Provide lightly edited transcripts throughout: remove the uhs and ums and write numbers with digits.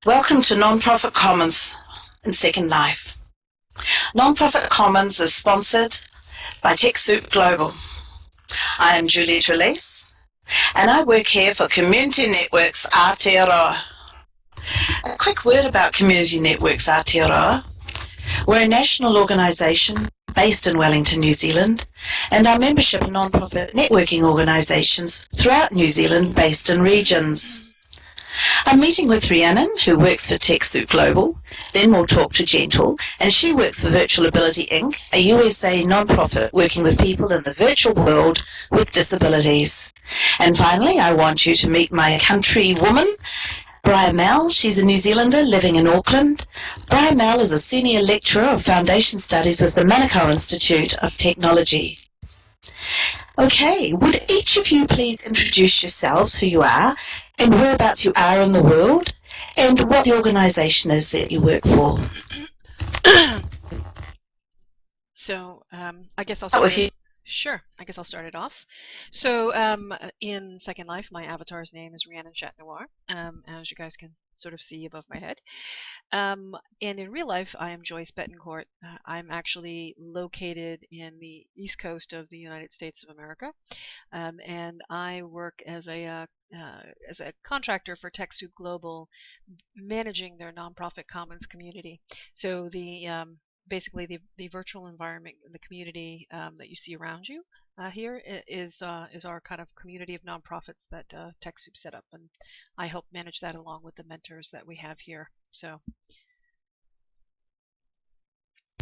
Welcome to Nonprofit Commons in Second Life. Nonprofit Commons is sponsored by TechSoup Global. I am Julie Trelise, and I work here for Community Networks Aotearoa. A quick word about Community Networks Aotearoa. We're a national organisation based in Wellington, New Zealand, and our membership are nonprofit networking organisations throughout New Zealand based in regions. I'm meeting with Rhiannon, who works for TechSoup Global. Then we'll talk to Gentle, and she works for Virtual Ability Inc., a USA nonprofit working with people in the virtual world with disabilities. And finally, I want you to meet my country woman, Brian Mel. She's a New Zealander living in Auckland. Brian Mel is a senior lecturer of Foundation Studies with the Manukau Institute of Technology. Okay, would each of you please introduce yourselves, who you are, and whereabouts you are in the world, and what the organisation is that you work for? So I guess I'll Start start with it. you. Sure, I guess I'll start it off. So in Second Life, my avatar's name is Rhiannon Chatnoir, as you guys can sort of see above my head. And in real life, I am Joyce Betancourt. I'm actually located in the east coast of the United States of America, and I work as a contractor for TechSoup Global, managing their nonprofit commons community. So basically the virtual environment in the community that you see around you here is our kind of community of nonprofits that TechSoup set up, and I help manage that along with the mentors that we have here. So.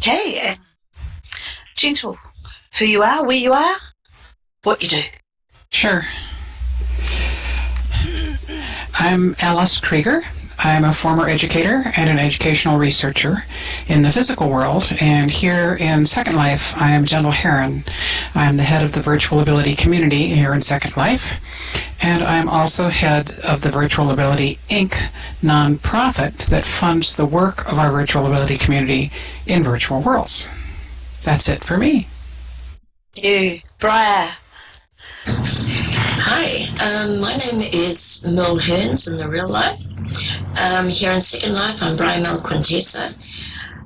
Okay, Gentle, who you are, where you are, what you do. Sure. I'm Alice Krieger. I'm a former educator and an educational researcher in the physical world, and here in Second Life, I am Gentle Heron. I'm the head of the Virtual Ability community here in Second Life, and I'm also head of the Virtual Ability Inc. nonprofit that funds the work of our Virtual Ability community in virtual worlds. That's it for me. You, Briar. Hi, my name is Mel Hearns in the real life. Here in Second Life, I'm Brian Mel Quintessa.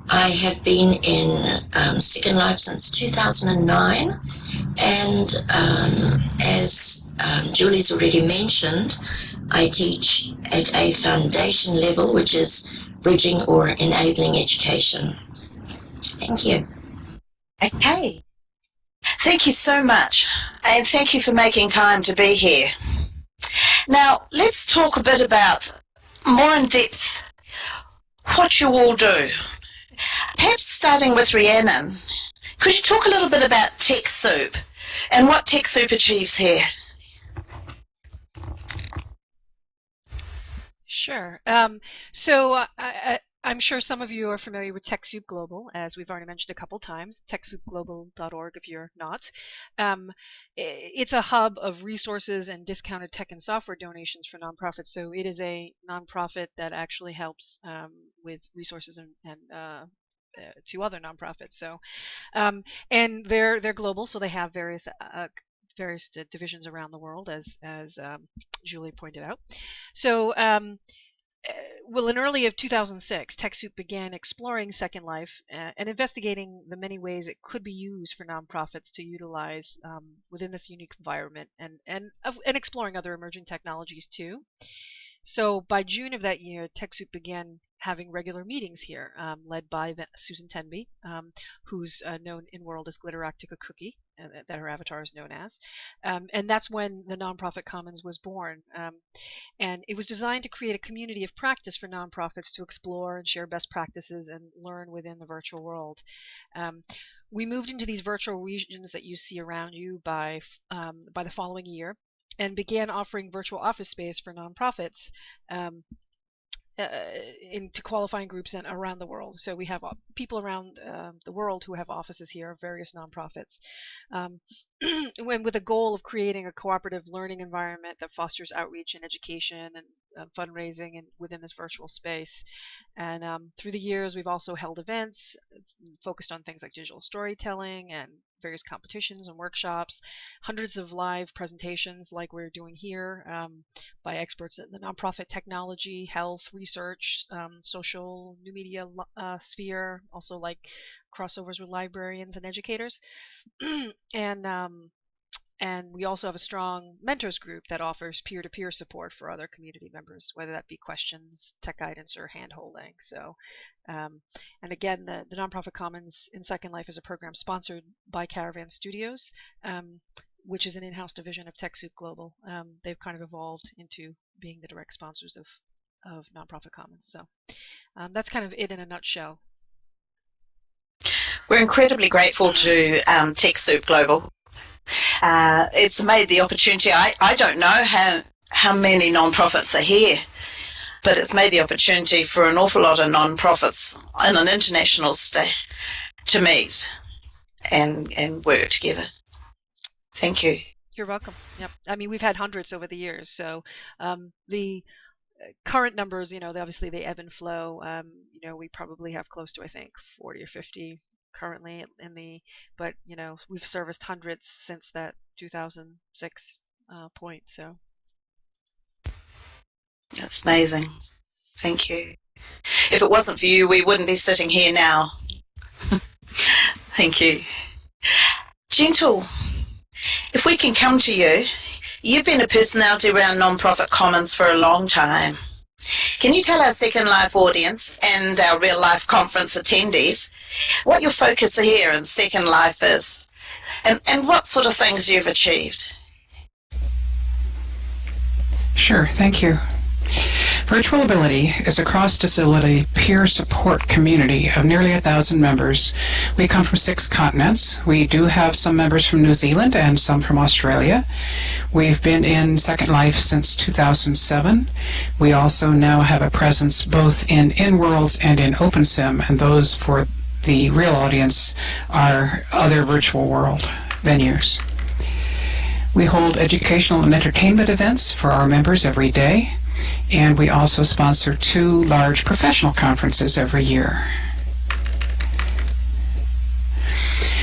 I have been in Second Life since 2009, and as Julie's already mentioned, I teach at a foundation level, which is bridging or enabling education. Thank you. Okay. Thank you so much, and thank you for making time to be here. Now, let's talk a bit about, more in depth, what you all do. Perhaps starting with Rhiannon, could you talk a little bit about TechSoup and what TechSoup achieves here? Sure. So I'm sure some of you are familiar with TechSoup Global, as we've already mentioned a couple times, techsoupglobal.org if you're not. It's a hub of resources and discounted tech and software donations for nonprofits. So it is a nonprofit that actually helps with resources and to other nonprofits. So and they're global, so they have various divisions around the world, as Julie pointed out. So well, in early of 2006, TechSoup began exploring Second Life and investigating the many ways it could be used for nonprofits to utilize within this unique environment, and exploring other emerging technologies too. So by June of that year, TechSoup began having regular meetings here, led by Susan Tenby, who's known in world as Glitteractica Cookie, that her avatar is known as. And that's when the nonprofit Commons was born. And it was designed to create a community of practice for nonprofits to explore and share best practices and learn within the virtual world. We moved into these virtual regions that you see around you by the following year, and began offering virtual office space for nonprofits into qualifying groups and around the world. So we have people around the world who have offices here, various nonprofits, with a goal of creating a cooperative learning environment that fosters outreach and education and fundraising and within this virtual space. And through the years, we've also held events focused on things like digital storytelling and various competitions and workshops, hundreds of live presentations like we're doing here by experts in the nonprofit technology, health, research, social, new media sphere, also like crossovers with librarians and educators. And we also have a strong mentors group that offers peer-to-peer support for other community members, whether that be questions, tech guidance, or hand-holding. So, and again, the Nonprofit Commons in Second Life is a program sponsored by Caravan Studios, which is an in-house division of TechSoup Global. They've kind of evolved into being the direct sponsors of Nonprofit Commons. So that's kind of it in a nutshell. We're incredibly grateful to TechSoup Global. It's made the opportunity, I don't know how many non-profits are here, but it's made the opportunity for an awful lot of non-profits in an international state to meet and work together. Thank you. You're welcome. Yep. I mean, we've had hundreds over the years, so the current numbers, obviously they ebb and flow. We probably have close to, I think, 40 or 50 currently but we've serviced hundreds since that 2006 point. So that's amazing. Thank you. If it wasn't for you, we wouldn't be sitting here now. Thank you. Gentle, if we can come to you, you've been a personality around Nonprofit Commons for a long time. Can you tell our Second Life audience and our Real Life Conference attendees what your focus here in Second Life is and what sort of things you've achieved? Sure, thank you. Virtual Ability is a cross-disability peer support community of nearly 1,000 members. We come from 6 continents. We do have some members from New Zealand and some from Australia. We've been in Second Life since 2007. We also now have a presence both in InWorlds and in OpenSim, and those for the real audience are other virtual world venues. We hold educational and entertainment events for our members every day. And we also sponsor 2 large professional conferences every year.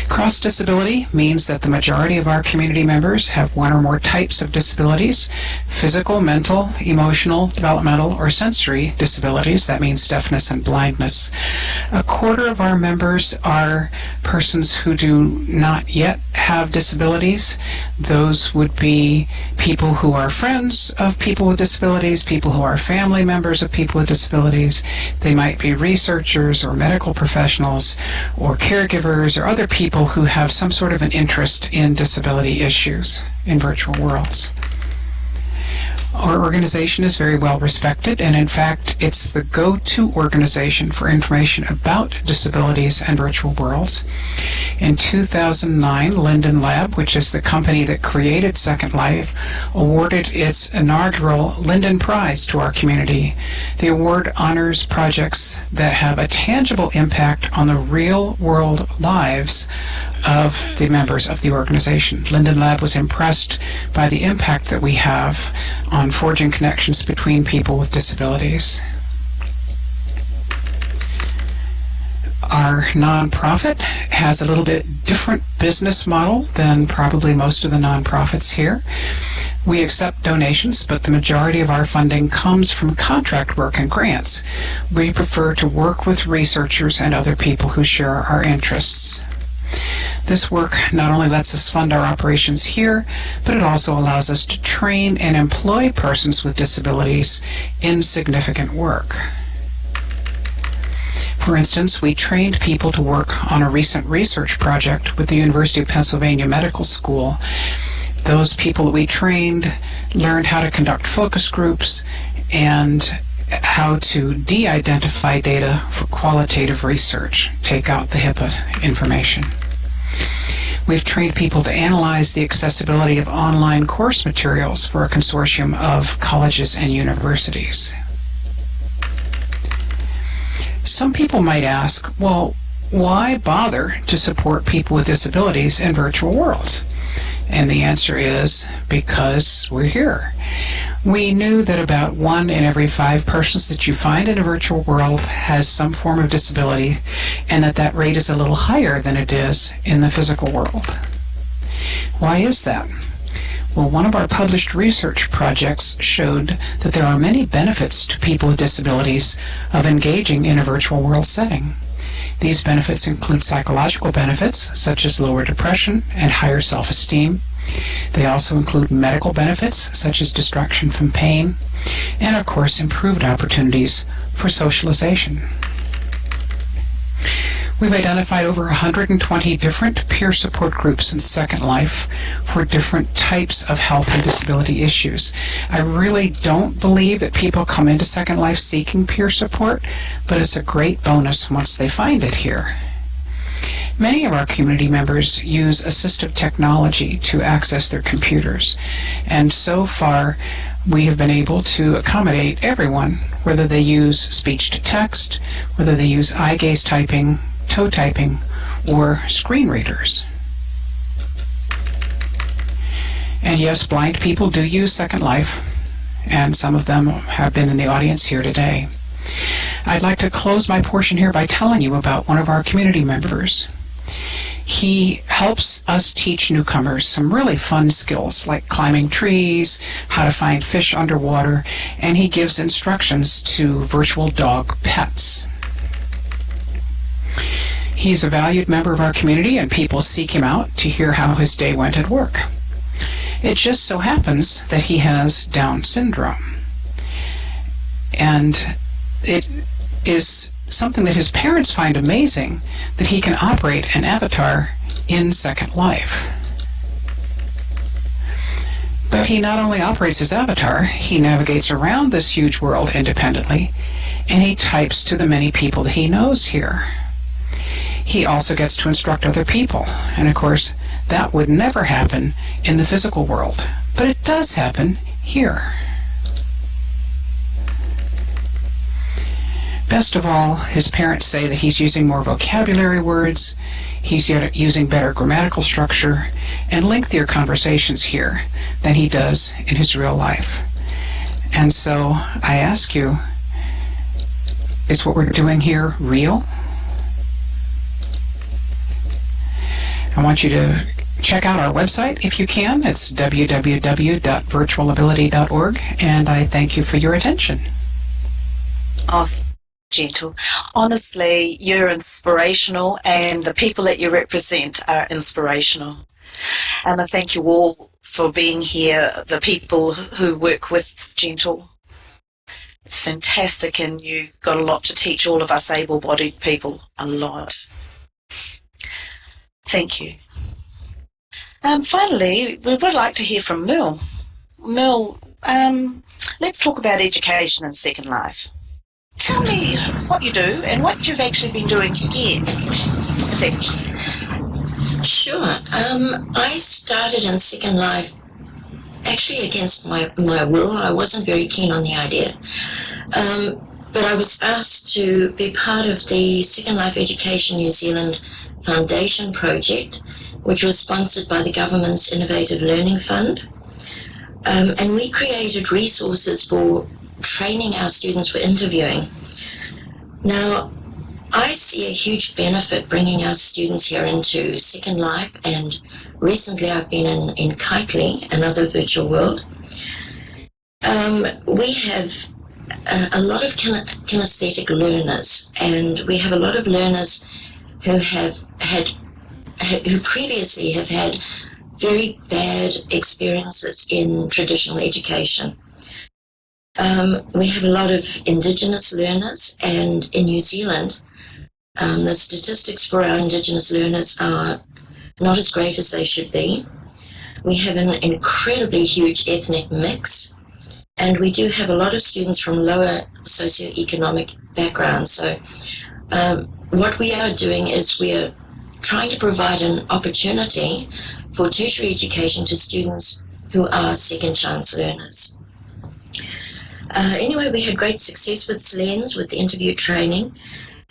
Cross-disability means that the majority of our community members have one or more types of disabilities: physical, mental, emotional, developmental, or sensory disabilities. That means deafness and blindness. A quarter of our members are persons who do not yet have disabilities. Those would be people who are friends of people with disabilities, people who are family members of people with disabilities. They might be researchers or medical professionals or caregivers or other people who have some sort of an interest in disability issues in virtual worlds. Our organization is very well respected, and in fact, it's the go-to organization for information about disabilities and virtual worlds. In 2009, Linden Lab, which is the company that created Second Life, awarded its inaugural Linden Prize to our community. The award honors projects that have a tangible impact on the real-world lives of the members of the organization. Linden Lab was impressed by the impact that we have on forging connections between people with disabilities. Our nonprofit has a little bit different business model than probably most of the nonprofits here. We accept donations, but the majority of our funding comes from contract work and grants. We prefer to work with researchers and other people who share our interests. This work not only lets us fund our operations here, but it also allows us to train and employ persons with disabilities in significant work. For instance, we trained people to work on a recent research project with the University of Pennsylvania Medical School. Those people that we trained learned how to conduct focus groups and how to de-identify data for qualitative research, take out the HIPAA information. We've trained people to analyze the accessibility of online course materials for a consortium of colleges and universities. Some people might ask, well, why bother to support people with disabilities in virtual worlds? And the answer is because we're here. We knew that about 1 in every 5 persons that you find in a virtual world has some form of disability, and that rate is a little higher than it is in the physical world. Why is that? Well, one of our published research projects showed that there are many benefits to people with disabilities of engaging in a virtual world setting. These benefits include psychological benefits, such as lower depression and higher self-esteem. They also include medical benefits, such as distraction from pain, and of course, improved opportunities for socialization. We've identified over 120 different peer support groups in Second Life for different types of health and disability issues. I really don't believe that people come into Second Life seeking peer support, but it's a great bonus once they find it here. Many of our community members use assistive technology to access their computers, and so far we have been able to accommodate everyone, whether they use speech-to-text, whether they use eye gaze typing, toe typing, or screen readers. And yes, blind people do use Second Life, and some of them have been in the audience here today. I'd like to close my portion here by telling you about one of our community members. He helps us teach newcomers some really fun skills like climbing trees, how to find fish underwater, and he gives instructions to virtual dog pets. He's a valued member of our community, and people seek him out to hear how his day went at work. It just so happens that he has Down syndrome, and it is something that his parents find amazing, that he can operate an avatar in Second Life. But he not only operates his avatar, he navigates around this huge world independently, and he types to the many people that he knows here. He also gets to instruct other people, and of course, that would never happen in the physical world, but it does happen here. Best of all, his parents say that he's using more vocabulary words, he's using better grammatical structure, and lengthier conversations here than he does in his real life. And so I ask you, is what we're doing here real? I want you to check out our website if you can. It's www.virtualability.org, and I thank you for your attention. Oh, Gentle. Honestly, you're inspirational, and the people that you represent are inspirational. And I thank you all for being here, the people who work with Gentle. It's fantastic, and you've got a lot to teach all of us able-bodied people, a lot. Thank you. Finally, we would like to hear from Mel. Mel, let's talk about education in Second Life. Tell me what you do and what you've actually been doing here. Thank you. Sure. I started in Second Life actually against my will. I wasn't very keen on the idea. But I was asked to be part of the Second Life Education New Zealand Foundation project, which was sponsored by the government's Innovative Learning Fund. And we created resources for training our students for interviewing. Now, I see a huge benefit bringing our students here into Second Life, and recently I've been in Kitely, another virtual world. We have a lot of kinesthetic learners, and we have a lot of learners who previously have had very bad experiences in traditional education. We have a lot of Indigenous learners, and in New Zealand, the statistics for our Indigenous learners are not as great as they should be. We have an incredibly huge ethnic mix, and we do have a lot of students from lower socioeconomic backgrounds. So what we are doing is we are trying to provide an opportunity for tertiary education to students who are second chance learners. Anyway, we had great success with SLENS, with the interview training,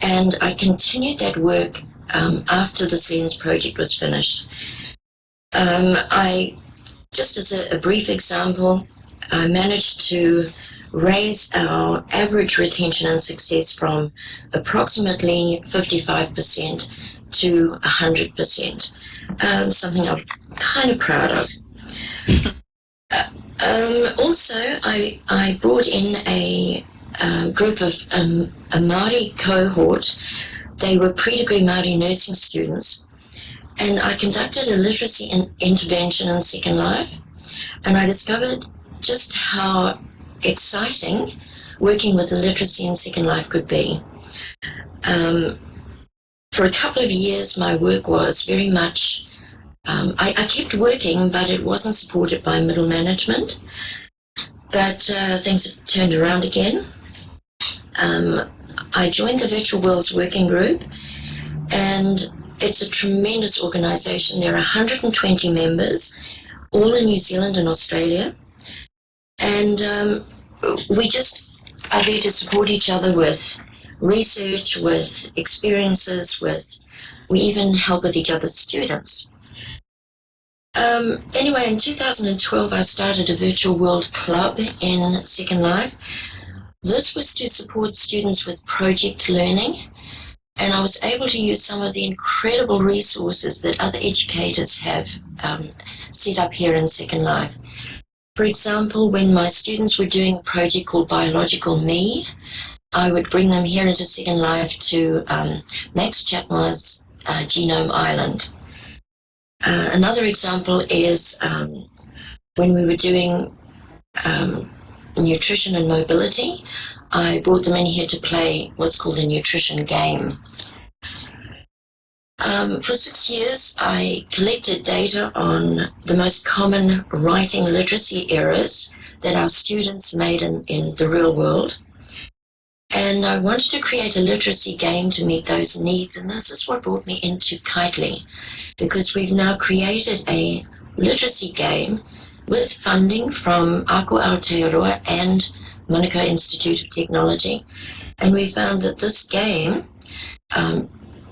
and I continued that work after the SLENS project was finished. Just as a brief example, I managed to raise our average retention and success from approximately 55% to 100%, something I'm kind of proud of. Also, I brought in a group of a Māori cohort. They were pre-degree Māori nursing students, and I conducted a literacy intervention in Second Life, and I discovered just how exciting working with literacy in Second Life could be. For a couple of years, my work was very much, I kept working, but it wasn't supported by middle management. But things have turned around again. I joined the Virtual Worlds Working Group, and it's a tremendous organisation. There are 120 members, all in New Zealand and Australia. And we just are there to support each other with research, with experiences, we even help with each other's students. Anyway, in 2012, I started a virtual world club in Second Life. This was to support students with project learning, and I was able to use some of the incredible resources that other educators have set up here in Second Life. For example, when my students were doing a project called Biological Me, I would bring them here into Second Life to Max Chatmore's Genome Island. Another example is when we were doing nutrition and mobility, I brought them in here to play what's called a nutrition game. For 6 years, I collected data on the most common writing literacy errors that our students made in the real world. And I wanted to create a literacy game to meet those needs, and this is what brought me into Kitely, because we've now created a literacy game with funding from Ako Aotearoa and Manukau Institute of Technology. And we found that this game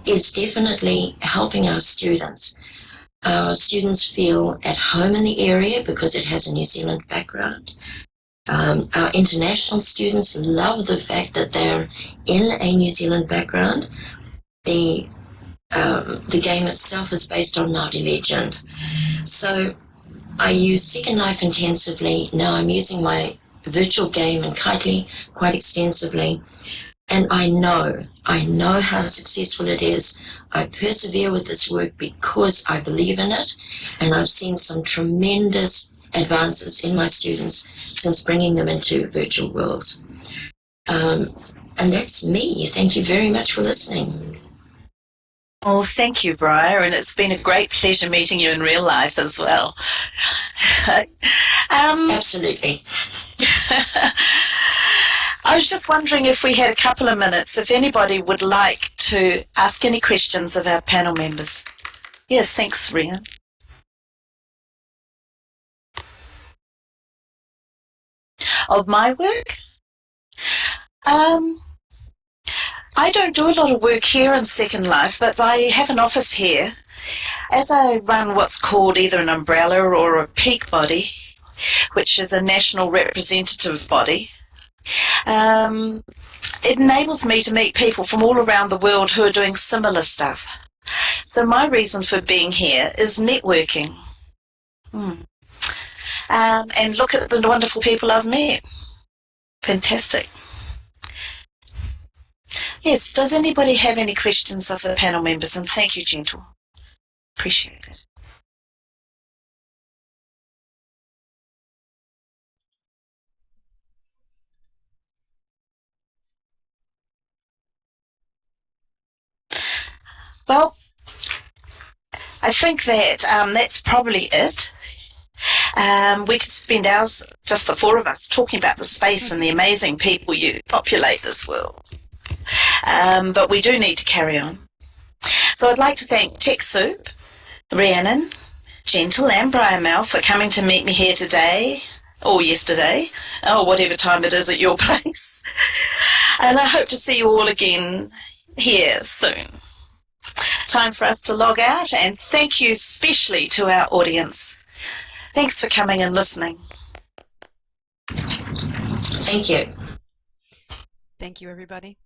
is definitely helping our students. Our students feel at home in the area because it has a New Zealand background. Our international students love the fact that they're in a New Zealand background. The game itself is based on Māori legend. So I use Second Life intensively. Now I'm using my virtual game in Kitely quite extensively. And I know how successful it is. I persevere with this work because I believe in it. And I've seen some tremendous advances in my students since bringing them into virtual worlds. And that's me. Thank you very much for listening. Oh, thank you, Briar, and it's been a great pleasure meeting you in real life as well. Absolutely. I was just wondering if we had a couple of minutes, if anybody would like to ask any questions of our panel members. Yes, thanks, Rian. Of my work? I don't do a lot of work here in Second Life, but I have an office here. As I run what's called either an umbrella or a peak body, which is a national representative body, it enables me to meet people from all around the world who are doing similar stuff. So my reason for being here is networking. And look at the wonderful people I've met. Fantastic. Yes, does anybody have any questions of the panel members? And thank you, Gentle. Appreciate it. Well, I think that that's probably it. We could spend hours, just the four of us, talking about the space and the amazing people you populate this world. But we do need to carry on. So I'd like to thank TechSoup, Rhiannon, Gentle and Brian Mel for coming to meet me here today, or yesterday, or whatever time it is at your place. And I hope to see you all again here soon. Time for us to log out, and thank you especially to our audience. Thanks for coming and listening. Thank you. Thank you, everybody.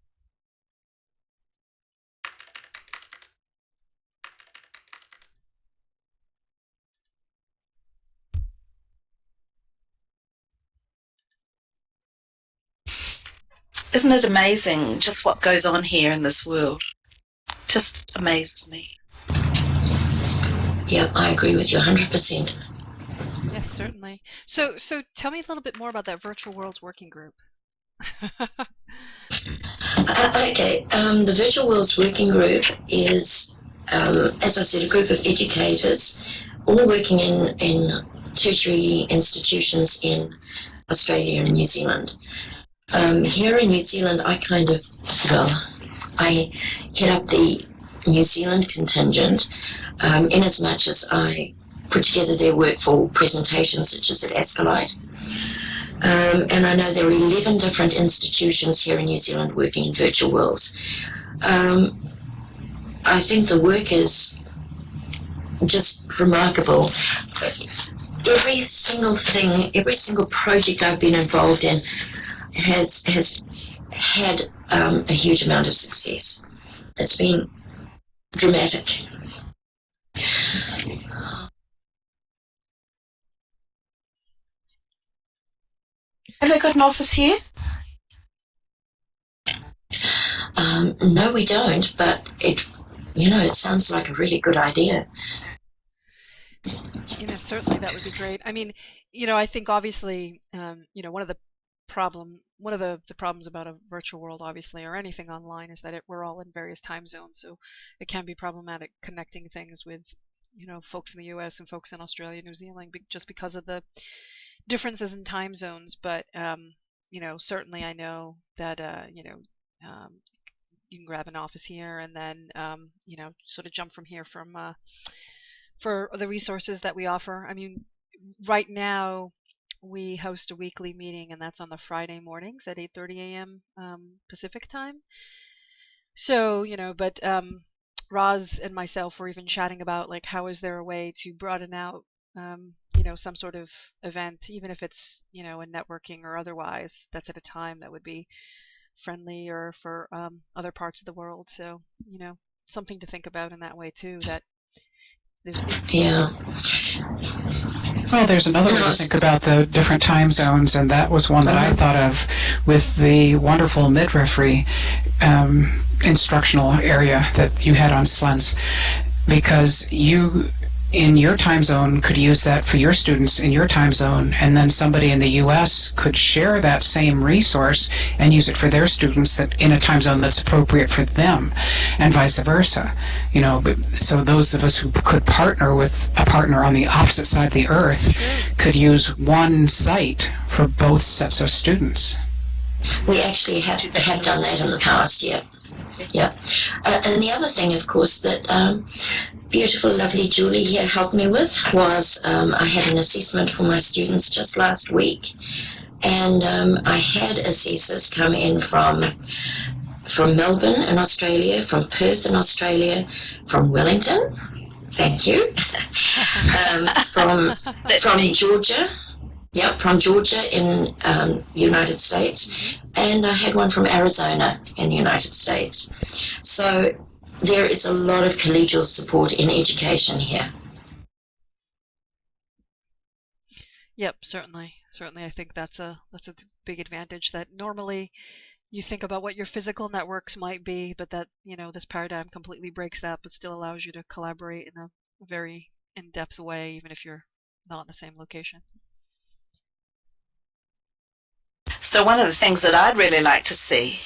Isn't it amazing just what goes on here in this world? Just amazes me. Yeah, I agree with you 100%. Yes, certainly. So tell me a little bit more about that Virtual Worlds Working Group. Okay, the Virtual Worlds Working Group is, as I said, a group of educators all working in tertiary institutions in Australia and New Zealand. Here in New Zealand, I head up the New Zealand contingent, in as much as I put together their work for presentations such as at Escalite. And I know there are 11 different institutions here in New Zealand working in virtual worlds. I think the work is just remarkable. Every single thing, every single project I've been involved in has had a huge amount of success. It's been dramatic. Have they got an office here? No, we don't, but it sounds like a really good idea. Certainly that would be great. I mean, I think obviously, one of the problems about a virtual world, obviously, or anything online, is that we're all in various time zones, so it can be problematic connecting things with, folks in the U.S. and folks in Australia, New Zealand, just because of the differences in time zones. But certainly I know that you can grab an office here and then sort of jump from here for the resources that we offer. I mean, right now we host a weekly meeting, and that's on the Friday mornings at 8:30 a.m. Pacific time. So, but Roz and myself were even chatting about, like, how is there a way to broaden out some sort of event, even if it's a networking or otherwise, that's at a time that would be friendly or for other parts of the world. So something to think about in that way too, that Yeah. Well, there's another way to think about the different time zones, and that was one that I thought of with the wonderful midwifery instructional area that you had on Slents, because you in your time zone could use that for your students in your time zone, and then somebody in the U.S. could share that same resource and use it for their students that in a time zone that's appropriate for them, and vice versa. So those of us who could partner with a partner on the opposite side of the earth could use one site for both sets of students. We actually have done that in the past, yeah. And the other thing, of course, that beautiful, lovely Julie here helped me with was I had an assessment for my students just last week, and I had assessors come in from Melbourne in Australia, from Perth in Australia, from Wellington, thank you, from Georgia. Yep, from Georgia in the United States, and I had one from Arizona in the United States. So there is a lot of collegial support in education here. Yep, certainly. I think that's a big advantage, that normally you think about what your physical networks might be, but that this paradigm completely breaks that, but still allows you to collaborate in a very in-depth way, even if you're not in the same location. So one of the things that I'd really like to see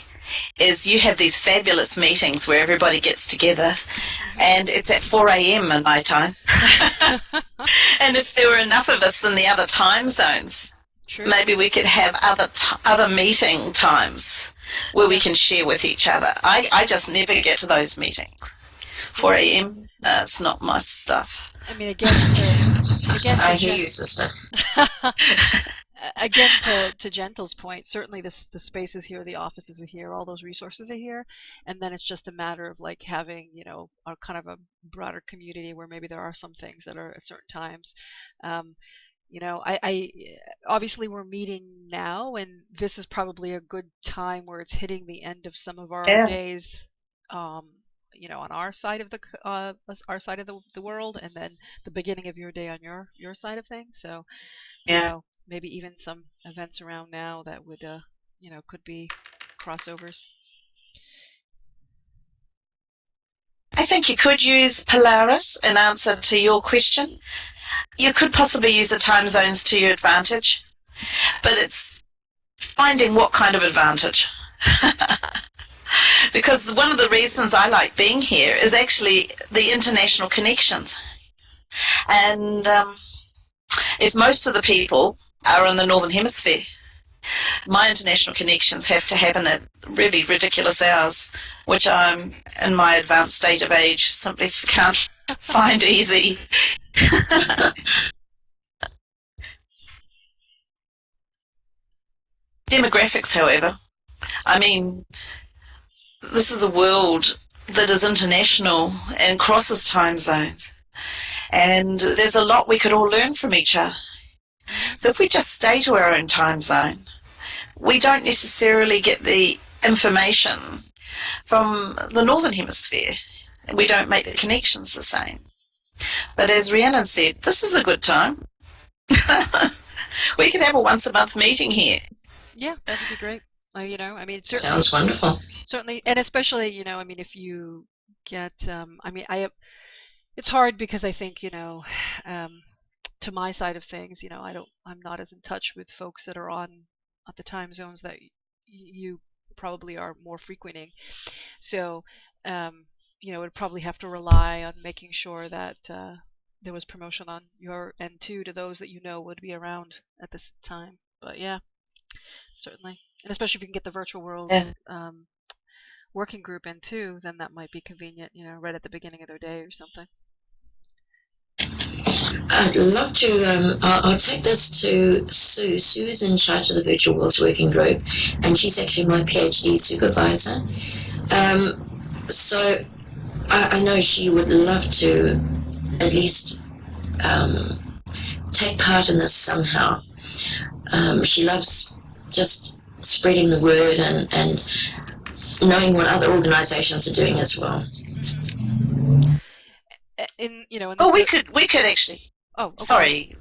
is you have these fabulous meetings where everybody gets together, and it's at 4 a.m. in my time. And if there were enough of us in the other time zones, maybe we could have other meeting times where we can share with each other. I just never get to those meetings. 4 a.m., it's not my stuff. I mean, again, I hear you, sister. Again, to Gentle's point, certainly the spaces here, the offices are here, all those resources are here, and then it's just a matter of like having a kind of a broader community where maybe there are some things that are at certain times. I obviously we're meeting now, and this is probably a good time where it's hitting the end of some of our days, on our side of the world, and then the beginning of your day on your side of things. So, maybe even some events around now that would, could be crossovers. I think you could use Polaris in answer to your question. You could possibly use the time zones to your advantage, but it's finding what kind of advantage. Because one of the reasons I like being here is actually the international connections. And if most of the people are in the Northern Hemisphere, my international connections have to happen at really ridiculous hours, which I'm, in my advanced state of age, simply can't find easy. Demographics, however, I mean, this is a world that is international and crosses time zones. And there's a lot we could all learn from each other. So if we just stay to our own time zone, we don't necessarily get the information from the Northern Hemisphere. We don't make the connections the same. But as Rhiannon said, this is a good time. We can have a once-a-month meeting here. Yeah, that would be great. Sounds wonderful. Certainly, and especially, if you get, it's hard because I think, to my side of things, I'm not as in touch with folks that are on at the time zones that you probably are more frequenting. So, would probably have to rely on making sure that there was promotion on your end too to those that would be around at this time. But yeah, certainly, and especially if you can get the virtual world working group in too, then that might be convenient. Right at the beginning of their day or something. I'd love to, I'll take this to Sue. Sue's in charge of the Virtual Worlds Working Group, and she's actually my PhD supervisor. So I know she would love to at least take part in this somehow. She loves just spreading the word and knowing what other organizations are doing as well. We could actually. Oh, okay. Sorry.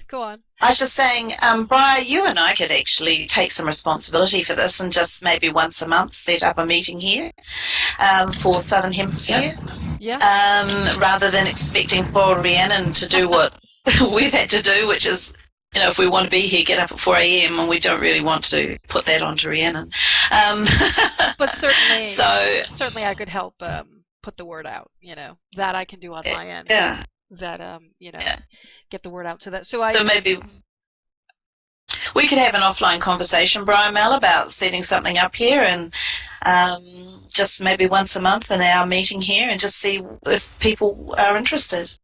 Go on. I was just saying, Brian, you and I could actually take some responsibility for this and just maybe once a month set up a meeting here for Southern Hemisphere. Yeah. Rather than expecting poor Rhiannon to do what we've had to do, which is, if we want to be here, get up at 4 a.m. and we don't really want to put that onto Rhiannon. But certainly I could help put the word out, that I can do on my end. Yeah. That, get the word out to that. So maybe we could have an offline conversation, Brian Mel, about setting something up here and just maybe once a month in our meeting here and just see if people are interested.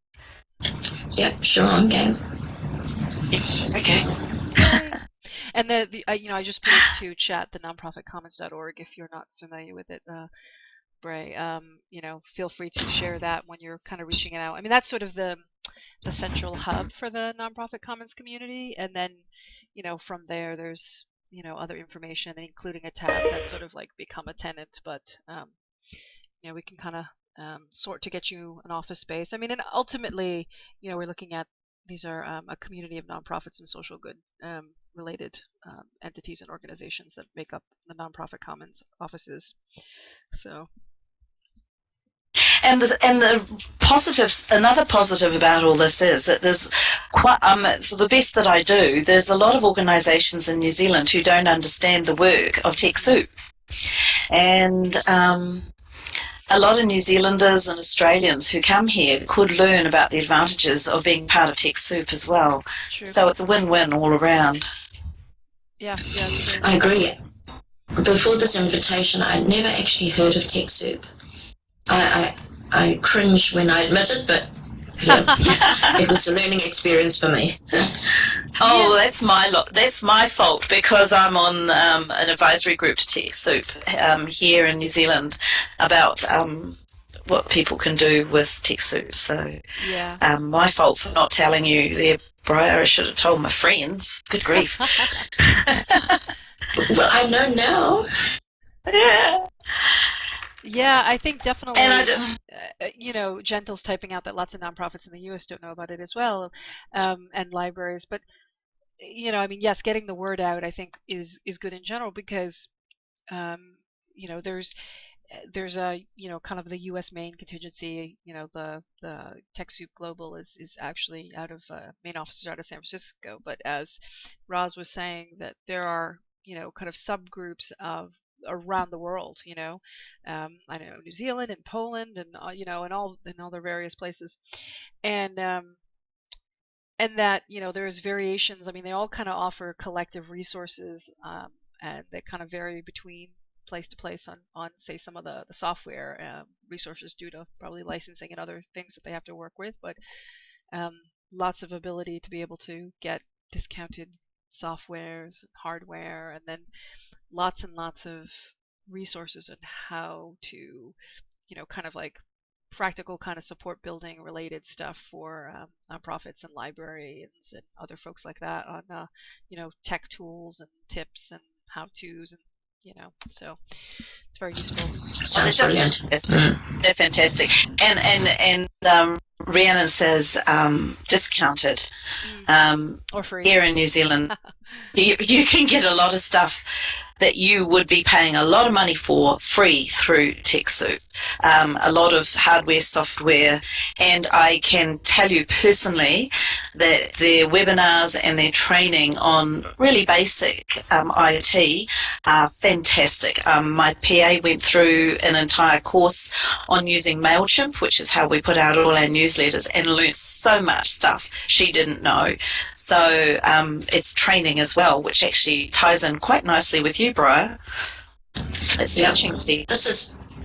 Yep, sure, I'm game. Okay. And I just put it to chat, the nonprofitcommons.org, if you're not familiar with it, Bray. Feel free to share that when you're kind of reaching it out. I mean, that's sort of the central hub for the nonprofit commons community, and then from there there's other information, including a tab that's sort of like become a tenant, but we can kind of sort to get you an office space. I mean, and ultimately we're looking at these are a community of nonprofits and social good related entities and organizations that make up the nonprofit commons offices. So. And the positives, another positive about all this is that there's quite, for the best that I do, there's a lot of organisations in New Zealand who don't understand the work of TechSoup. And a lot of New Zealanders and Australians who come here could learn about the advantages of being part of TechSoup as well. True. So it's a win-win all around. Yeah, true. I agree. Before this invitation, I'd never actually heard of TechSoup. I cringe when I admit it, but yeah, it was a learning experience for me. Oh, well, that's my fault because I'm on an advisory group to TechSoup here in New Zealand about what people can do with TechSoup. So Yeah. my fault for not telling you there, Briar. I should have told my friends. Good grief. Well, I know now. Yeah. Yeah, I think definitely, And I didn't. Gentle's typing out that lots of nonprofits in the U.S. don't know about it as well, and libraries. But, I mean, yes, getting the word out, I think, is good in general because, um, there's a, kind of the U.S. main contingency, the TechSoup Global is actually out of main offices out of San Francisco. But as Roz was saying, that there are, kind of subgroups of around the world, I know New Zealand and Poland and and all the various places, and that there's variations. I mean, they all kind of offer collective resources, and they kind of vary between place to place on say some of the software resources due to probably licensing and other things that they have to work with, but um, lots of ability to be able to get discounted softwares and hardware, and then lots and lots of resources on how to, kind of like practical kind of support building related stuff for nonprofits and librarians and other folks like that on, tech tools and tips and how-tos, and, so it's very useful. Sounds brilliant. They're fantastic. And Rhiannon says discounted. Or free. Here in New Zealand, you can get a lot of stuff that you would be paying a lot of money for free through TechSoup. A lot of hardware, software, and I can tell you personally that their webinars and their training on really basic IT are fantastic. My PA went through an entire course on using MailChimp, which is how we put out all our newsletters, and learned so much stuff she didn't know. So it's training as well, which actually ties in quite nicely with you, Briar. It's teaching people.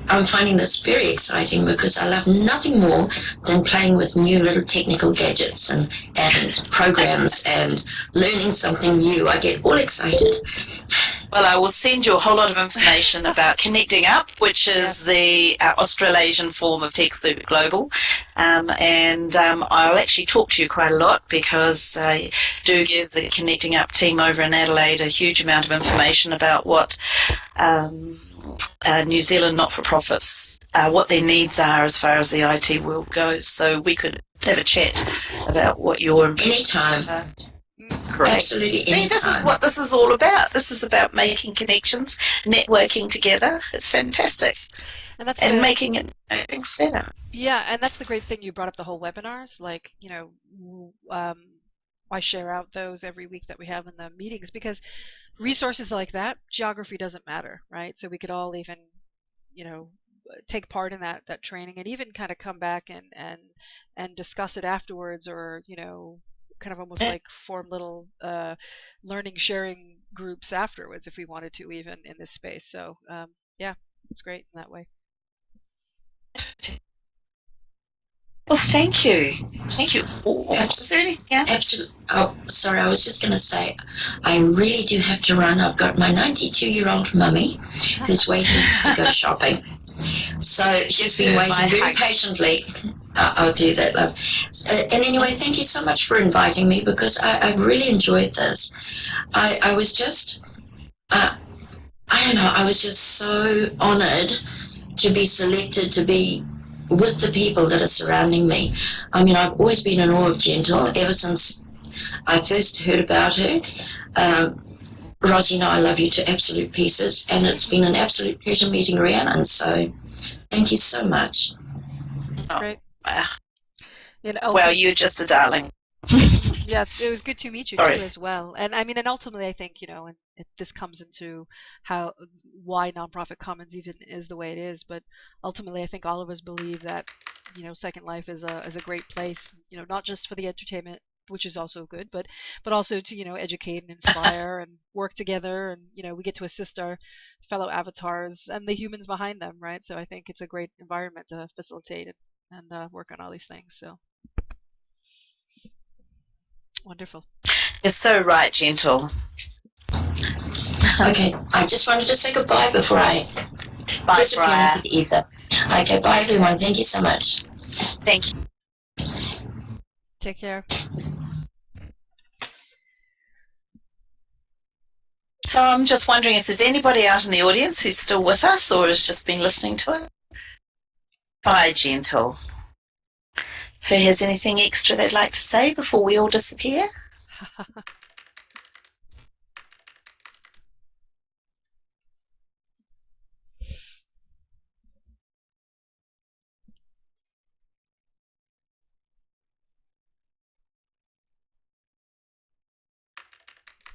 I'm finding this very exciting because I love nothing more than playing with new little technical gadgets and programs and learning something new. I get all excited. Well, I will send you a whole lot of information about Connecting Up, which is the Australasian form of TechSoup Global. And I'll actually talk to you quite a lot because I do give the Connecting Up team over in Adelaide a huge amount of information about what New Zealand not-for-profits, what their needs are as far as the IT world goes. So we could have a chat about what your anytime. Correct. Absolutely. See, this is what this is all about. This is about making connections, networking together. It's fantastic. And making it things better. Yeah, and that's the great thing. You brought up the whole webinars. Like, I share out those every week that we have in the meetings because resources like that, geography doesn't matter, right? So we could all even, take part in that training and even kind of come back and discuss it afterwards, or, kind of almost like form little learning sharing groups afterwards if we wanted to, even in this space. So yeah, it's great in that way. Well, thank you. Thank you. Is there anything else? Absolutely. Oh, sorry, I was just going to say, I really do have to run. I've got my 92-year-old mummy who's waiting to go shopping. So she's been waiting very patiently. I'll do that, love. And anyway, thank you so much for inviting me because I've really enjoyed this. I was just, I don't know, I was just so honored to be selected to be with the people that are surrounding me. I mean, I've always been in awe of Gentle ever since I first heard about her. Rosie, I love you to absolute pieces, and it's been an absolute pleasure meeting Rhiannon, so thank you so much. That's great. Well, you're just a darling. Yeah, it was good to meet you too as well. And I mean, and ultimately, I think and this comes into why Nonprofit Commons even is the way it is. But ultimately, I think all of us believe that Second Life is a great place. Not just for the entertainment, which is also good, but also to educate and inspire and work together, and we get to assist our fellow avatars and the humans behind them, right? So I think it's a great environment to facilitate and work on all these things. So. Wonderful. You're so right, Gentle. Okay, I just wanted to say goodbye before I disappear into the ether. Okay, bye everyone. Thank you so much. Thank you. Take care. So I'm just wondering if there's anybody out in the audience who's still with us or has just been listening to it. Bye, gentle. Who has anything extra they'd like to say before we all disappear?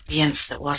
Yes, that was